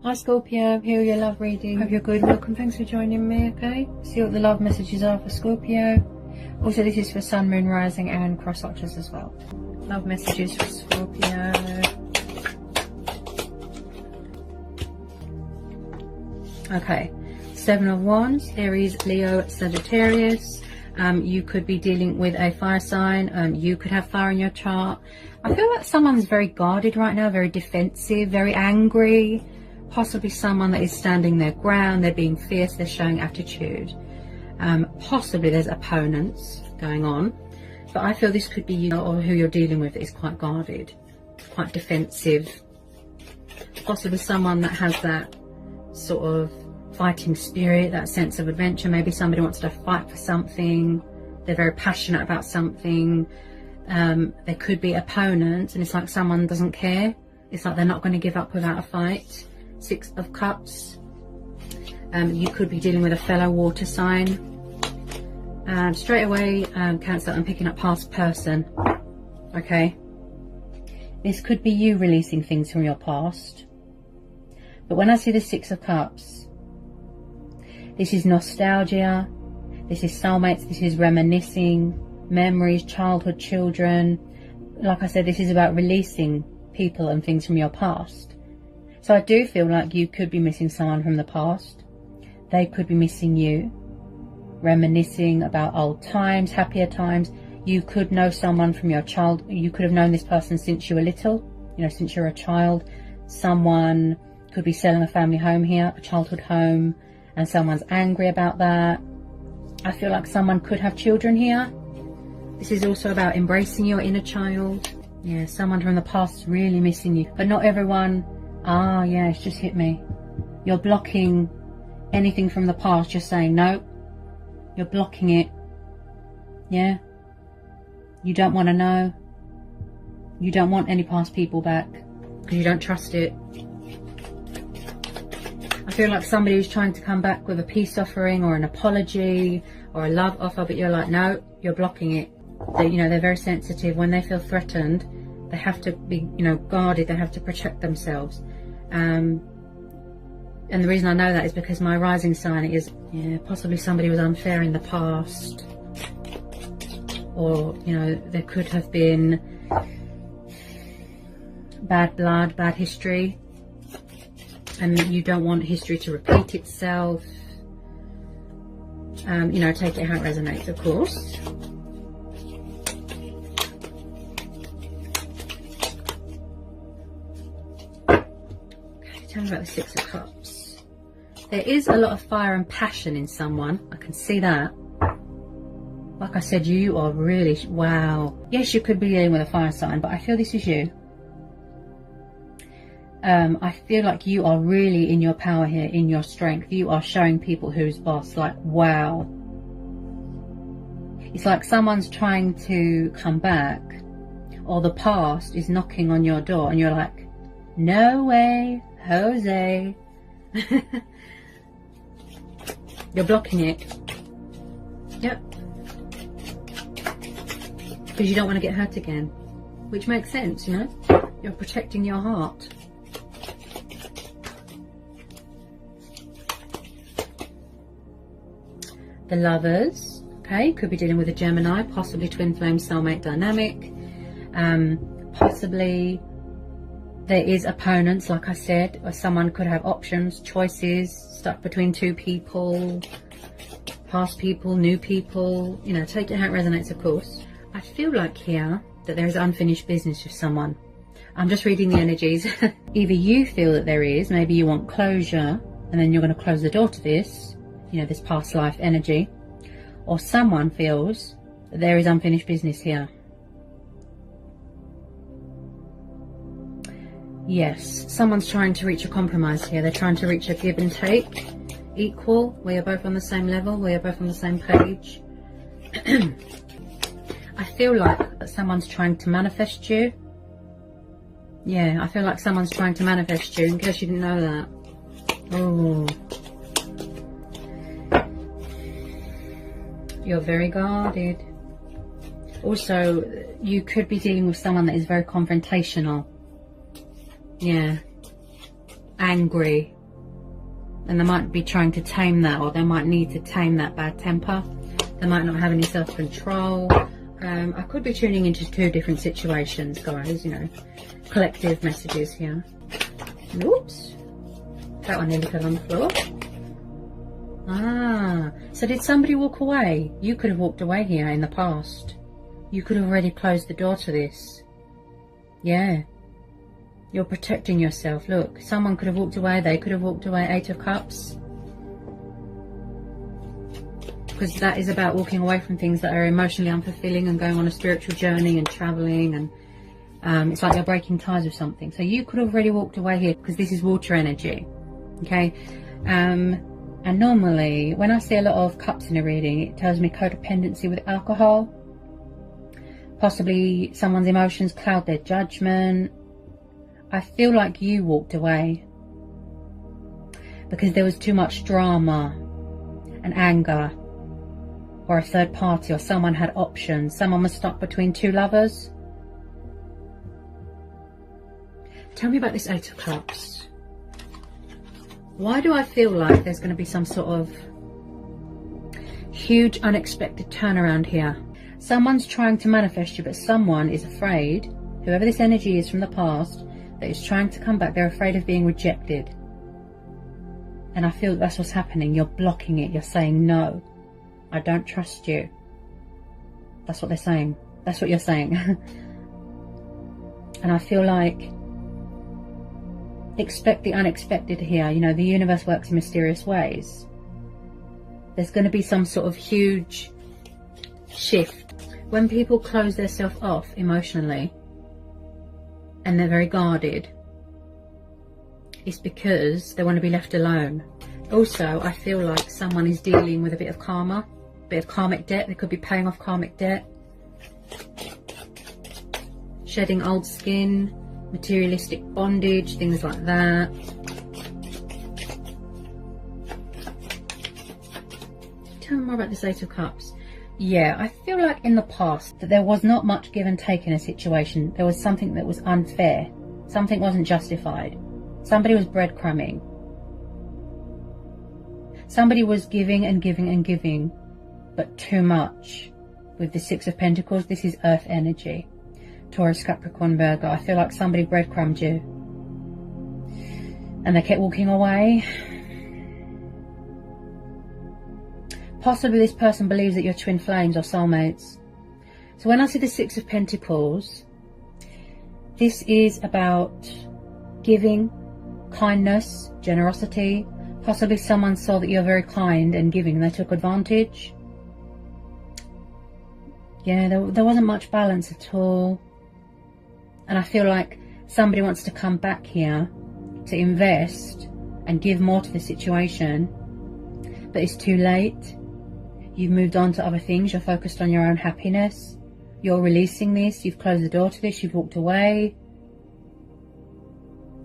Hi Scorpio, here are your love reading. Hope you're good. Welcome, thanks for joining me, okay? See what the love messages are for Scorpio. Also, this is for Sun, Moon, Rising and cross watchers as well. Love messages for Scorpio. Okay, Seven of Wands, Aries, Leo, Sagittarius. You could be dealing with a fire sign. You could have fire in your chart. I feel like someone's very guarded right now, very defensive, very angry. Possibly someone that is standing their ground, they're being fierce, they're showing attitude. Possibly there's opponents going on, but I feel this could be you or who you're dealing with that is quite guarded, quite defensive. Possibly someone that has that sort of fighting spirit, that sense of adventure. Maybe somebody wants to fight for something, they're very passionate about something. There could be opponents, and it's like someone doesn't care. It's like they're not going to give up without a fight. Six of Cups. You could be dealing with a fellow water sign. Straight away, Cancer, I'm picking up past person. Okay. This could be you releasing things from your past. But when I see the Six of Cups, this is nostalgia. This is soulmates. This is reminiscing, memories, childhood, children. Like I said, this is about releasing people and things from your past. So I do feel like you could be missing someone from the past. They could be missing you. Reminiscing about old times, happier times. You could know someone from your child. You could have known this person since you were little, you know, since you're a child. Someone could be selling a family home here, a childhood home, and someone's angry about that. I feel like someone could have children here. This is also about embracing your inner child. Yeah, someone from the past is really missing you. But not everyone. Ah, yeah, it's just hit me. You're blocking anything from the past. You're saying, no, you're blocking it. Yeah. You don't want to know. You don't want any past people back because you don't trust it. I feel like somebody who's trying to come back with a peace offering or an apology or a love offer, but you're like, no, you're blocking it. They, you know, they're very sensitive. When they feel threatened, they have to be, you know, guarded. They have to protect themselves. And the reason I know that is because my rising sign is, yeah, possibly somebody was unfair in the past. Or, you know, there could have been bad blood, bad history. And you don't want history to repeat itself. You know, take it how it resonates, of course. Tell me about the Six of Cups. There is a lot of fire and passion in someone. I can see that. Like I said, you are really, wow. Yes, you could be dealing with a fire sign, but I feel this is you. I feel like you are really in your power here, in your strength. You are showing people who's boss. Like, wow. It's like someone's trying to come back, or the past is knocking on your door, and you're like, no way. Jose. You're blocking it. Yep. Because you don't want to get hurt again. Which makes sense, you know. You're protecting your heart. The Lovers. Okay, could be dealing with a Gemini. Possibly twin flame soulmate dynamic. Possibly there is opponents, like I said, or someone could have options, choices, stuck between two people, past people, new people, you know, take it how it resonates, of course. I feel like here that there is unfinished business with someone. I'm just reading the energies. Either you feel that there is, maybe you want closure, and then you're going to close the door to this, you know, this past life energy, or someone feels that there is unfinished business here. Yes, someone's trying to reach a compromise here. They're trying to reach a give and take, equal. We are both on the same level. We are both on the same page. I feel like someone's trying to manifest you. Yeah, I feel like someone's trying to manifest you, in case you didn't know that. Oh. You're very guarded. Also, you could be dealing with someone that is very confrontational. Yeah. angry, and they might be trying to tame that, or they might need to tame that bad temper. They might not have any self-control. I could be tuning into two different situations, guys, you know, collective messages here. Oops, that one nearly fell on the floor. Ah, so did somebody walk away? You could have walked away here in the past. You could have already closed the door to this. Yeah, you're protecting yourself. Look, someone could have walked away. They could have walked away. 8 of Cups. Because that is about walking away from things that are emotionally unfulfilling and going on a spiritual journey and traveling, and it's like you're breaking ties with something. So you could have already walked away here, because this is water energy. Okay, and normally when I see a lot of cups in a reading, it tells me codependency with alcohol. Possibly someone's emotions cloud their judgment. I feel like you walked away because there was too much drama and anger, or a third party, or someone had options. Someone was stuck between two lovers. Tell me about this 8 of Cups. Why do I feel like there's going to be some sort of huge unexpected turnaround here? Someone's trying to manifest you, but someone is afraid, whoever this energy is from the past, that is trying to come back. They're afraid of being rejected. And I feel that's what's happening. You're blocking it. You're saying, no, I don't trust you. That's what they're saying. That's what you're saying. And I feel like, expect the unexpected here. You know, the universe works in mysterious ways. There's going to be some sort of huge shift. When people close themselves off emotionally and they're very guarded, it's because they want to be left alone. Also, I feel like someone is dealing with a bit of karma, a bit of karmic debt. They could be paying off karmic debt, shedding old skin, materialistic bondage, things like that. Tell me more about this 8 of Cups. Yeah, I feel like in the past that there was not much give and take in a situation. There was something that was unfair. Something wasn't justified. Somebody was breadcrumbing. Somebody was giving and giving and giving, but too much. With the 6 of Pentacles, this is earth energy. Taurus, Capricorn, Virgo. I feel like somebody breadcrumbed you and they kept walking away. Possibly this person believes that you're twin flames or soulmates. So when I see the 6 of Pentacles, this is about giving, kindness, generosity. Possibly someone saw that you're very kind and giving and they took advantage. Yeah, there wasn't much balance at all. And I feel like somebody wants to come back here to invest and give more to the situation, but it's too late. You've moved on to other things. You're focused on your own happiness. You're releasing this. You've closed the door to this. You've walked away.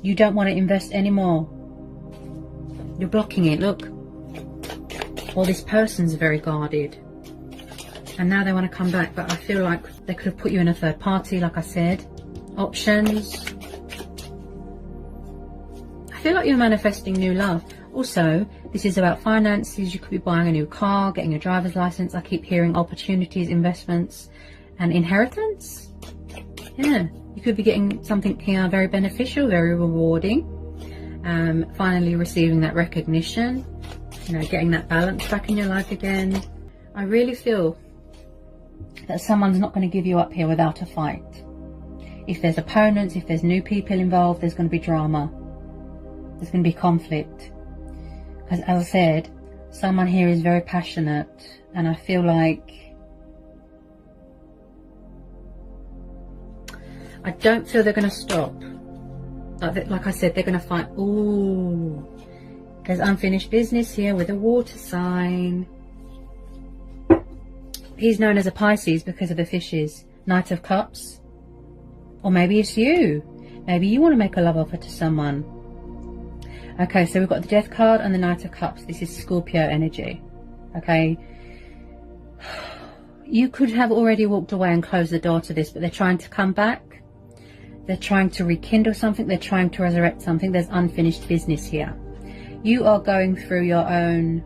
You don't want to invest anymore. You're blocking it. Look. Well, this person's very guarded. And now they want to come back. But I feel like they could have put you in a third party, like I said. Options. I feel like you're manifesting new love. Also, this is about finances. You could be buying a new car, getting a driver's license. I keep hearing opportunities, investments, and inheritance. Yeah, you could be getting something here very beneficial, very rewarding. Finally receiving that recognition. You know, getting that balance back in your life again. I really feel that someone's not going to give you up here without a fight. If there's opponents, if there's new people involved, there's going to be drama. There's going to be conflict. Because as I said, someone here is very passionate, and I feel like I don't feel they're going to stop. Like I said, they're going to fight. Ooh, there's unfinished business here with a water sign. He's known as a Pisces because of the fishes. Knight of Cups. Or maybe it's you. Maybe you want to make a love offer to someone. Okay, so we've got the Death card and the Knight of Cups. This is Scorpio energy. Okay. You could have already walked away and closed the door to this, but they're trying to come back. They're trying to rekindle something. They're trying to resurrect something. There's unfinished business here. You are going through your own,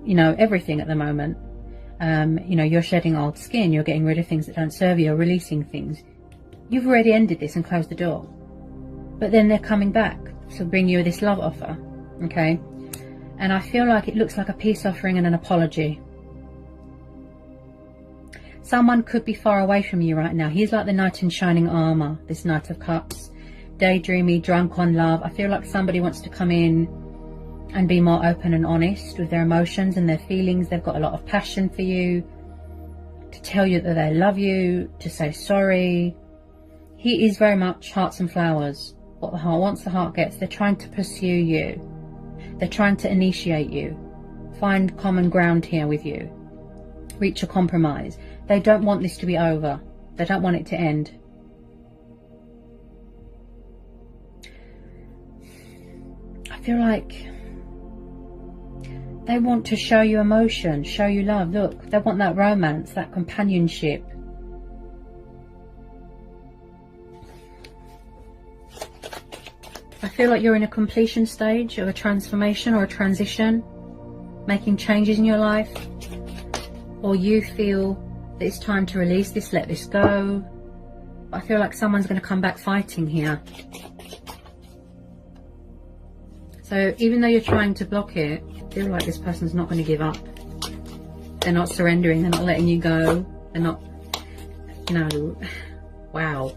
you know, everything at the moment. You know, you're shedding old skin. You're getting rid of things that don't serve you. You're releasing things. You've already ended this and closed the door. But then they're coming back to bring you this love offer. Okay? And I feel like it looks like a peace offering and an apology. Someone could be far away from you right now. He's like the knight in shining armor, this Knight of Cups. Daydreamy, drunk on love. I feel like somebody wants to come in and be more open and honest with their emotions and their feelings. They've got a lot of passion for you, to tell you that they love you, to say sorry. He is very much hearts and flowers. What the heart wants, the heart gets. They're trying to pursue you. They're trying to initiate you. Find common ground here with you. Reach a compromise. They don't want this to be over. They don't want it to end. I feel like they want to show you emotion, show you love. Look, they want that romance, that companionship. I feel like you're in a completion stage of a transformation or a transition, making changes in your life. Or you feel that it's time to release this, let this go. I feel like someone's going to come back fighting here. So even though you're trying to block it, I feel like this person's not going to give up. They're not surrendering. They're not letting you go. They're not, you know, wow.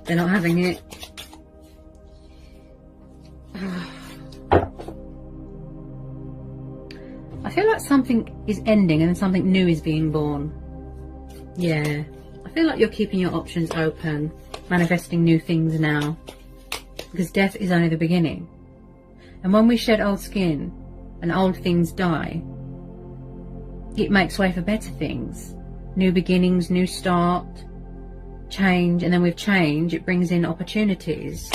They're not having it. I feel like something is ending and then something new is being born. Yeah. I feel like you're keeping your options open, manifesting new things now. Because death is only the beginning. And when we shed old skin and old things die, it makes way for better things. New beginnings, new start, change. And then with change, it brings in opportunities.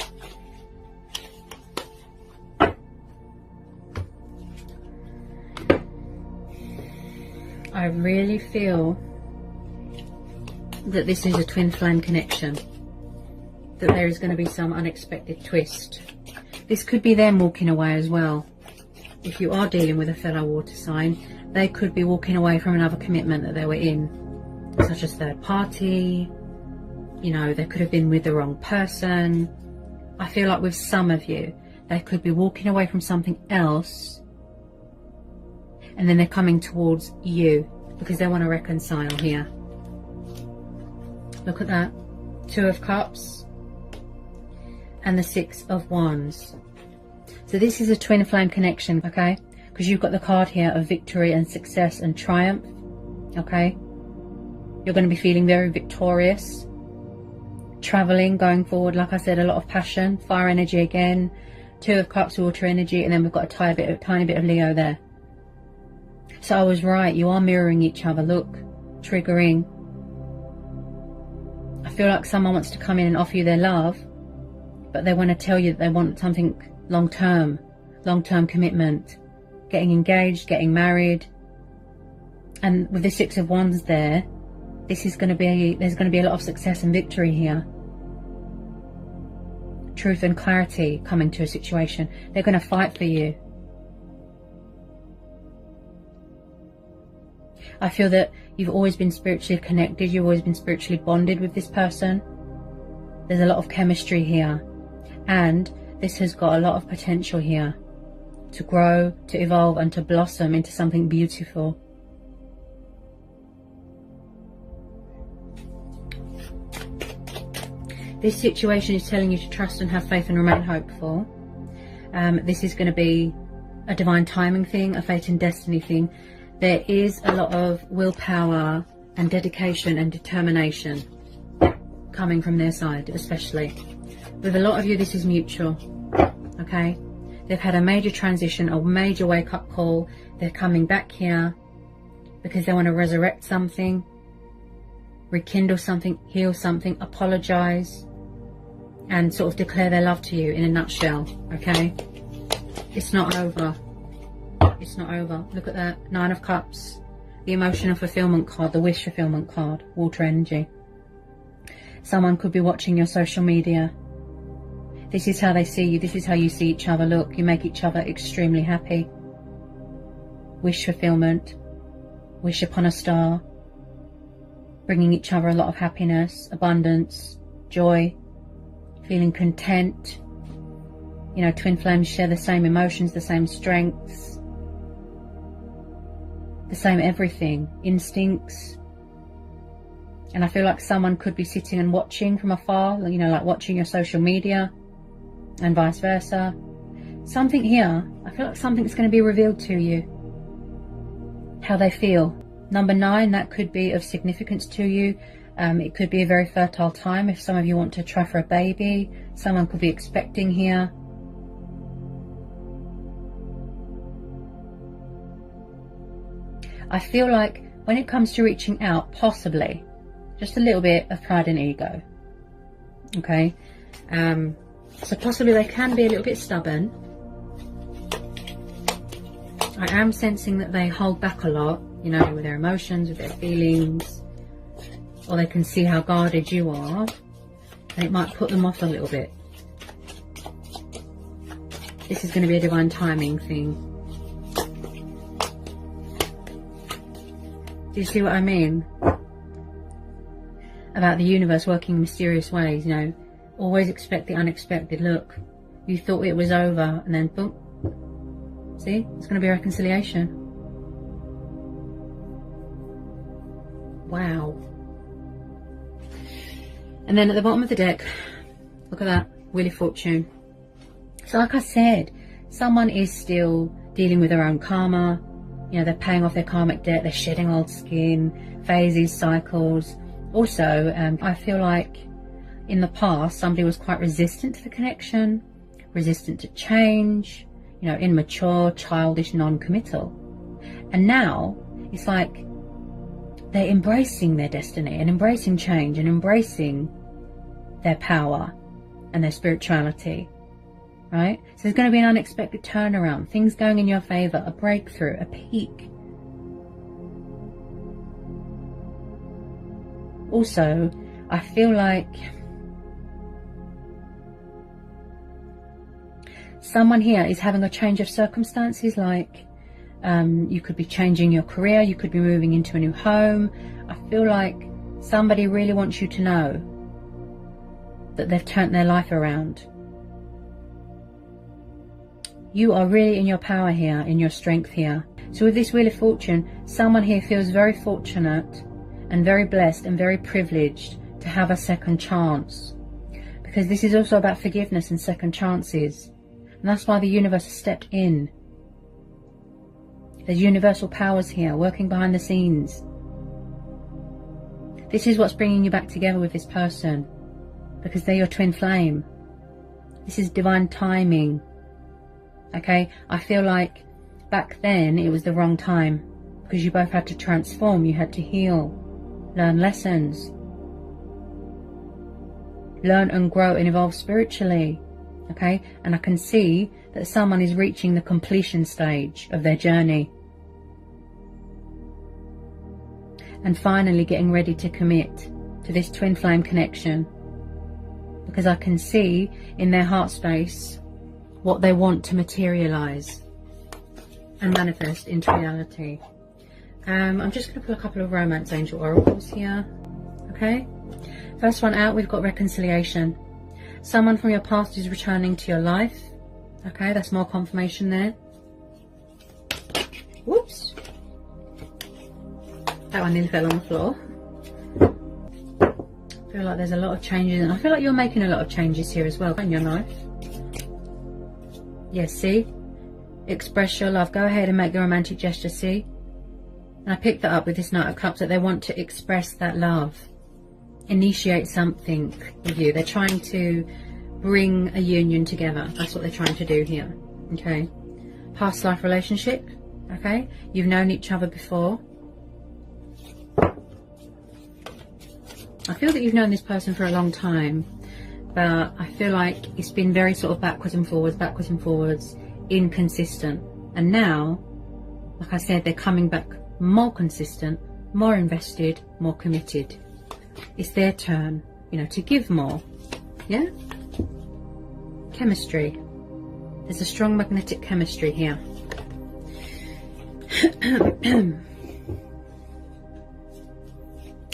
I really feel that this is a twin flame connection. That there is going to be some unexpected twist. This could be them walking away as well. If you are dealing with a fellow water sign, they could be walking away from another commitment that they were in, such as third party. You know, they could have been with the wrong person. I feel like with some of you, they could be walking away from something else, and then they're coming towards you because they want to reconcile here. Look at that. 2 of Cups. And the 6 of Wands. So this is a twin flame connection, okay? Because you've got the card here of victory and success and triumph, okay? You're going to be feeling very victorious. Traveling, going forward, like I said, a lot of passion, fire energy again. 2 of Cups, water energy, and then we've got a tiny bit of Leo there. So I was right, you are mirroring each other, look, triggering. I feel like someone wants to come in and offer you their love, but they want to tell you that they want something long-term commitment, getting engaged, getting married. And with the 6 of Wands there, there's going to be a lot of success and victory here. Truth and clarity coming to a situation. They're going to fight for you. I feel that you've always been spiritually connected. You've always been spiritually bonded with this person. There's a lot of chemistry here. And this has got a lot of potential here to grow, to evolve, and to blossom into something beautiful. This situation is telling you to trust and have faith and remain hopeful. This is going to be a divine timing thing, a fate and destiny thing. There is a lot of willpower and dedication and determination coming from their side, especially. With a lot of you, this is mutual, okay? They've had a major transition, a major wake-up call. They're coming back here because they want to resurrect something, rekindle something, heal something, apologize, and sort of declare their love to you in a nutshell, okay? It's not over. It's not over. Look at that. 9 of Cups. The emotional fulfillment card, the wish fulfillment card, water energy. Someone could be watching your social media. This is how they see you. This is how you see each other. Look, you make each other extremely happy. Wish fulfillment. Wish upon a star. Bringing each other a lot of happiness, abundance, joy, feeling content. You know, twin flames share the same emotions, the same strengths, the same everything, instincts. And I feel like someone could be sitting and watching from afar, you know, like watching your social media, and vice versa. Something here, I feel like something's going to be revealed to you. How they feel. Number 9, that could be of significance to you. It could be a very fertile time if some of you want to try for a baby. Someone could be expecting here. I feel like when it comes to reaching out, possibly, just a little bit of pride and ego. Okay? So possibly they can be a little bit stubborn. I am sensing that they hold back a lot, you know, with their emotions, with their feelings, or they can see how guarded you are, and it might put them off a little bit. This is going to be a divine timing thing. Do you see what I mean? About the universe working in mysterious ways, you know, always expect the unexpected. Look, you thought it was over, and then boom. See, it's going to be a reconciliation. Wow. And then at the bottom of the deck, look at that, Wheel of Fortune. So like I said, someone is still dealing with their own karma. You know, they're paying off their karmic debt, they're shedding old skin, phases, cycles. Also, I feel like in the past, somebody was quite resistant to the connection, resistant to change, you know, immature, childish, non-committal. And now it's like they're embracing their destiny and embracing change and embracing their power and their spirituality, right? So there's going to be an unexpected turnaround, things going in your favor, a breakthrough, a peak. Also, I feel like someone here is having a change of circumstances, like you could be changing your career, you could be moving into a new home. I feel like somebody really wants you to know that they've turned their life around. You are really in your power here, in your strength here. So with this Wheel of Fortune, someone here feels very fortunate and very blessed and very privileged to have a second chance. Because this is also about forgiveness and second chances. And that's why the universe has stepped in. There's universal powers here, working behind the scenes. This is what's bringing you back together with this person, because they're your twin flame. This is divine timing. Okay, I feel like back then it was the wrong time, because you both had to transform, you had to heal, learn lessons, learn and grow and evolve spiritually. Okay, and I can see that someone is reaching the completion stage of their journey and finally getting ready to commit to this twin flame connection, because I can see in their heart space what they want to materialize and manifest into reality. I'm just going to pull a couple of romance angel oracles here. Okay, first one out, we've got reconciliation. Someone from your past is returning to your life. Okay, that's more confirmation there. Whoops. That one nearly fell on the floor. I feel like there's a lot of changes, and I feel like you're making a lot of changes here as well in your life. Yes, see? Express your love. Go ahead and make the romantic gesture, see? And I picked that up with this Knight of Cups, that they want to express that love. Initiate something with you. They're trying to bring a union together. That's what they're trying to do here. Okay. Past life relationship. Okay. You've known each other before. I feel that you've known this person for a long time, but I feel like it's been very sort of backwards and forwards, inconsistent. And now, like I said, they're coming back more consistent, more invested, more committed. It's their turn. you know, to give more. Yeah? Chemistry. There's a strong magnetic chemistry here.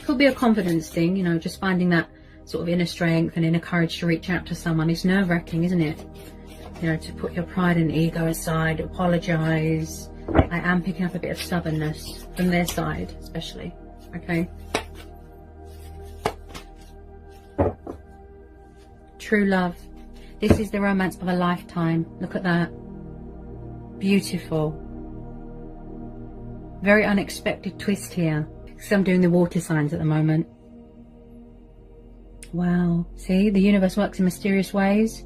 Could be a confidence thing, you know, just finding that sort of inner strength and inner courage to reach out to someone. It's nerve-wracking, isn't it? You know, to put your pride and ego aside, apologize. I am picking up a bit of stubbornness from their side, especially. Okay. True love. This is the romance of a lifetime. Look at that. Beautiful. Very unexpected twist here. Because I'm doing the water signs at the moment. Wow. See, the universe works in mysterious ways.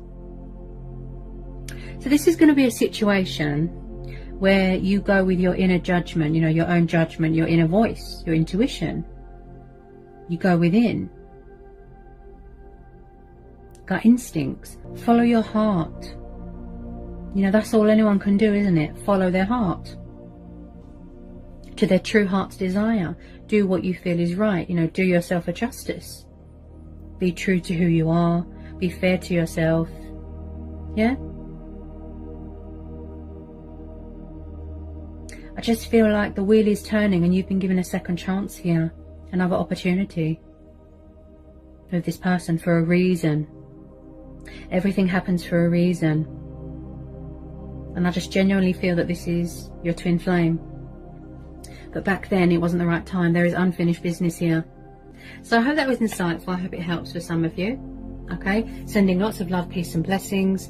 So this is going to be a situation where you go with your inner judgment, you know, your own judgment, your inner voice, your intuition. You go within. Gut instincts. Follow your heart. You know, that's all anyone can do, isn't it? Follow their heart. To their true heart's desire. Do what you feel is right. You know, do yourself a justice. Be true to who you are. Be fair to yourself. Yeah? I just feel like the wheel is turning and you've been given a second chance here. Another opportunity. With this person for a reason. Everything happens for a reason. And I just genuinely feel that this is your twin flame. But back then it wasn't the right time. There is unfinished business here. So I hope that was insightful. I hope it helps for some of you. Okay? Sending lots of love, peace and blessings.